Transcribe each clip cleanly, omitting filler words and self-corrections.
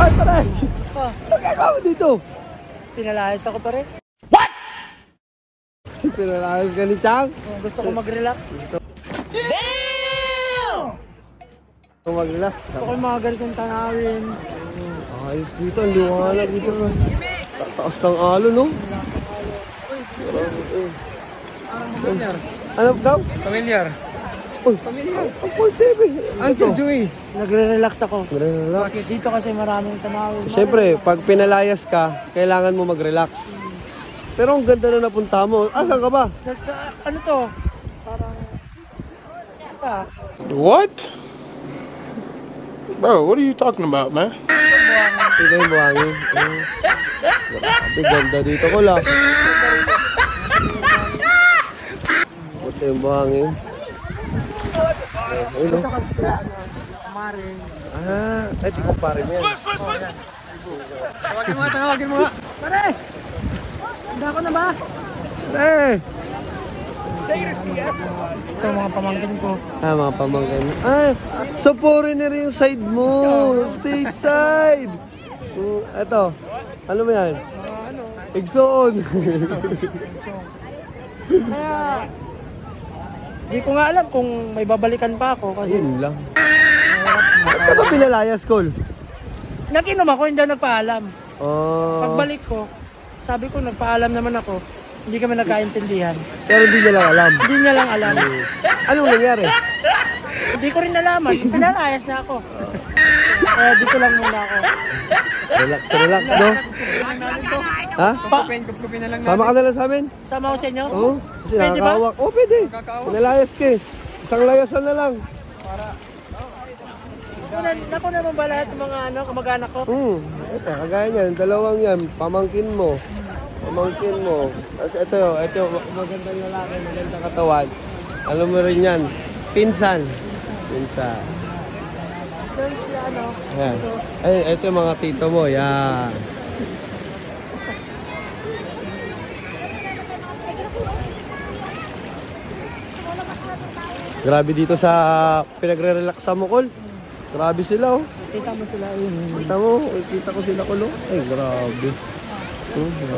Ay, paray! Oh, Ang gagawa mo dito? pinalayas ako pare. Pinalayas ka ni Chang? Oh, gusto ko mag-relax. Kung mag-relax. Gusto ko yung mga ganitong tanawin. Ayos dito, ang liwanag dito. Taas ng alo, no? Ano daw? Familiar. Uy, familiar. Ang Paul TV. Ito. Joey. Nagre-relax ako. Relax. Dito kasi maraming tanawin. Siyempre, pag pinalayas ka, kailangan mo mag-relax. Pero ang ganda na napunta mo. Asan ka ba? Ano to? Parang... Basta. What? Bro, what are you talking about, man? Ito yung buhangin. Grabe, ganda dito ko lang. Ito yung buhangin. Ayun, Dito kasi sila, kumarin. ay, di ko pare mo yan. Tawagin mo nga. Pare! Handa ko na ba? Eh! Ito mga pamangkin ko. Mga pamangkin. So foreigner yung side mo. State side. Eto. Ano mo yan? Exxon. Kaya... Di ko nga alam kung may babalikan pa ako kasi... Yun lang. Ito ba pinalayas, Col? Nag-inom ako, hindi ako nagpaalam. Oh. Pagbalik ko, sabi ko nagpaalam naman ako. Hindi kami nagkaintindihan. Pero hindi niya lang alam. Hindi niya lang alam. Anong nangyari? Hindi ko rin nalaman. Pinalayas na ako. Kaya dito lang muna ako. Relax, relax, no? Ha? Kupin na lang Sama ka na lang sa amin? Sama ko sa inyo? Oo. Kasi Pwede ba? nakakawak. Oo, pwede. Pinalayas ka eh. Isang layasan na lang. Naku naman ba lahat ng mga kamag-anak ko? Ito, kagaya niyan. Dalawang yan. Pamangkin mo. Pamangkin mo. Tapos ito, magandang lalaki, magandang katawan. Alam mo rin yan. Pinsan. Pinsan. Doon sila Yan. Ay, ito yung mga tito mo. Yan. Grabe dito sa pinagre-relaxa mo, Col. Grabe sila, oh. Kita mo sila yun. Kita mo, kita ko sila, Col, oh. Ay, grabe.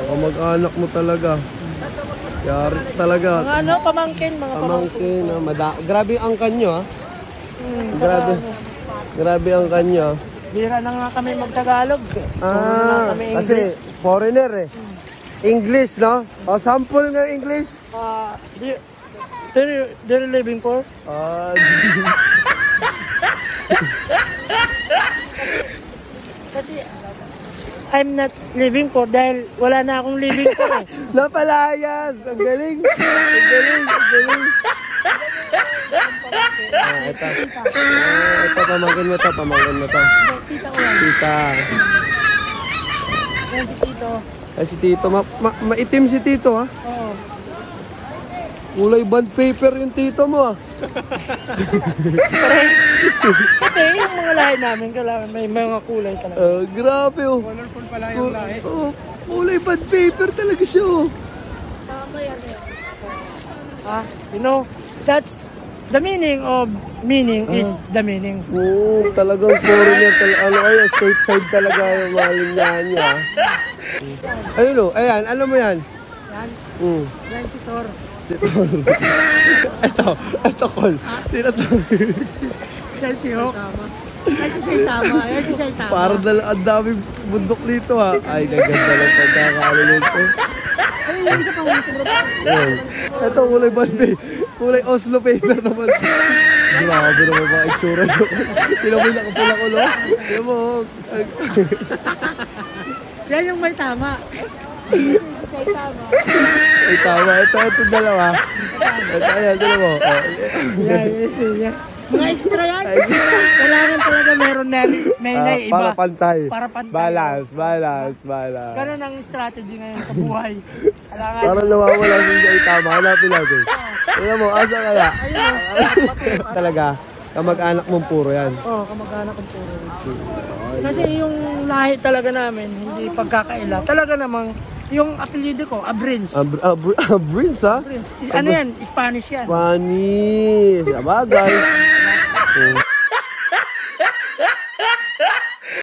Kamag-anak mo talaga. Yari talaga. Mga pamangkin, mga pamangkin. Pamangkin. Grabe ang kanyo, ha. Grabe ang kanyo. Bira na nga kami mag-Tagalog. Kami Kasi foreigner, eh. English, no? O, sample nga English. They're living for? Kasi I'm not living for dahil wala na akong living for eh. Napalayas! Ang galing! Ang galing! Ang galing! Ito. Ito, pamangkin mo to. Pamangkin mo to. Tita ko yan. Tita. Yan si Tito. Ay, si Tito. Maitim si Tito, ha? Oo. Kulay bond paper yung Tito mo, ha? Kasi yung mga lahi namin, kailangan may mga kulay talaga. Grabe, oh. Colorful pala yung lahi. Kulay bond paper talaga siya, oh. Tama yan eh. You know, that's the meaning of meaning is the meaning. Oo, talagang foreigner. Ano kaya, stateside talaga yung malinyahan niya. Ayun, oh. Ayan, alam mo yan? Yan. Yan si Thor. Ito, Col. Sino to? Yan si Hawk. Yan si Saitama. Yan si Saitama. Parang ang daming bundok dito, ha? Ay, naganda lang pagkakakalulog ko. Ay, yung isa pang Ito, kulay bandi. Kulay Oslo paper naman. Grabe naman mga itsura nyo. Sila mo yung nakapula ko, no? Sila mo, yan yung may tama. ay, tama. Ito dalawa. Ito, ayan, sila mo. Yan. Mga extra yan. Kailangan talaga meron na may iba. Para pantay. Para pantay. Balance. Ganun ang strategy ngayon sa buhay. Kailangan. Parang nawawala siya ay tama. Hanapin natin. Alam mo, asa kaya? Talaga, kamag-anak mong puro yan. Oo, kamag-anak ng puro. Kasi yung lahi talaga namin, hindi pagkakaila. Talaga namang, yung apelyido ko, Abrins. Abrins, ha? Abrins. Ano yan? Spanish yan. Spanish. Sabagay.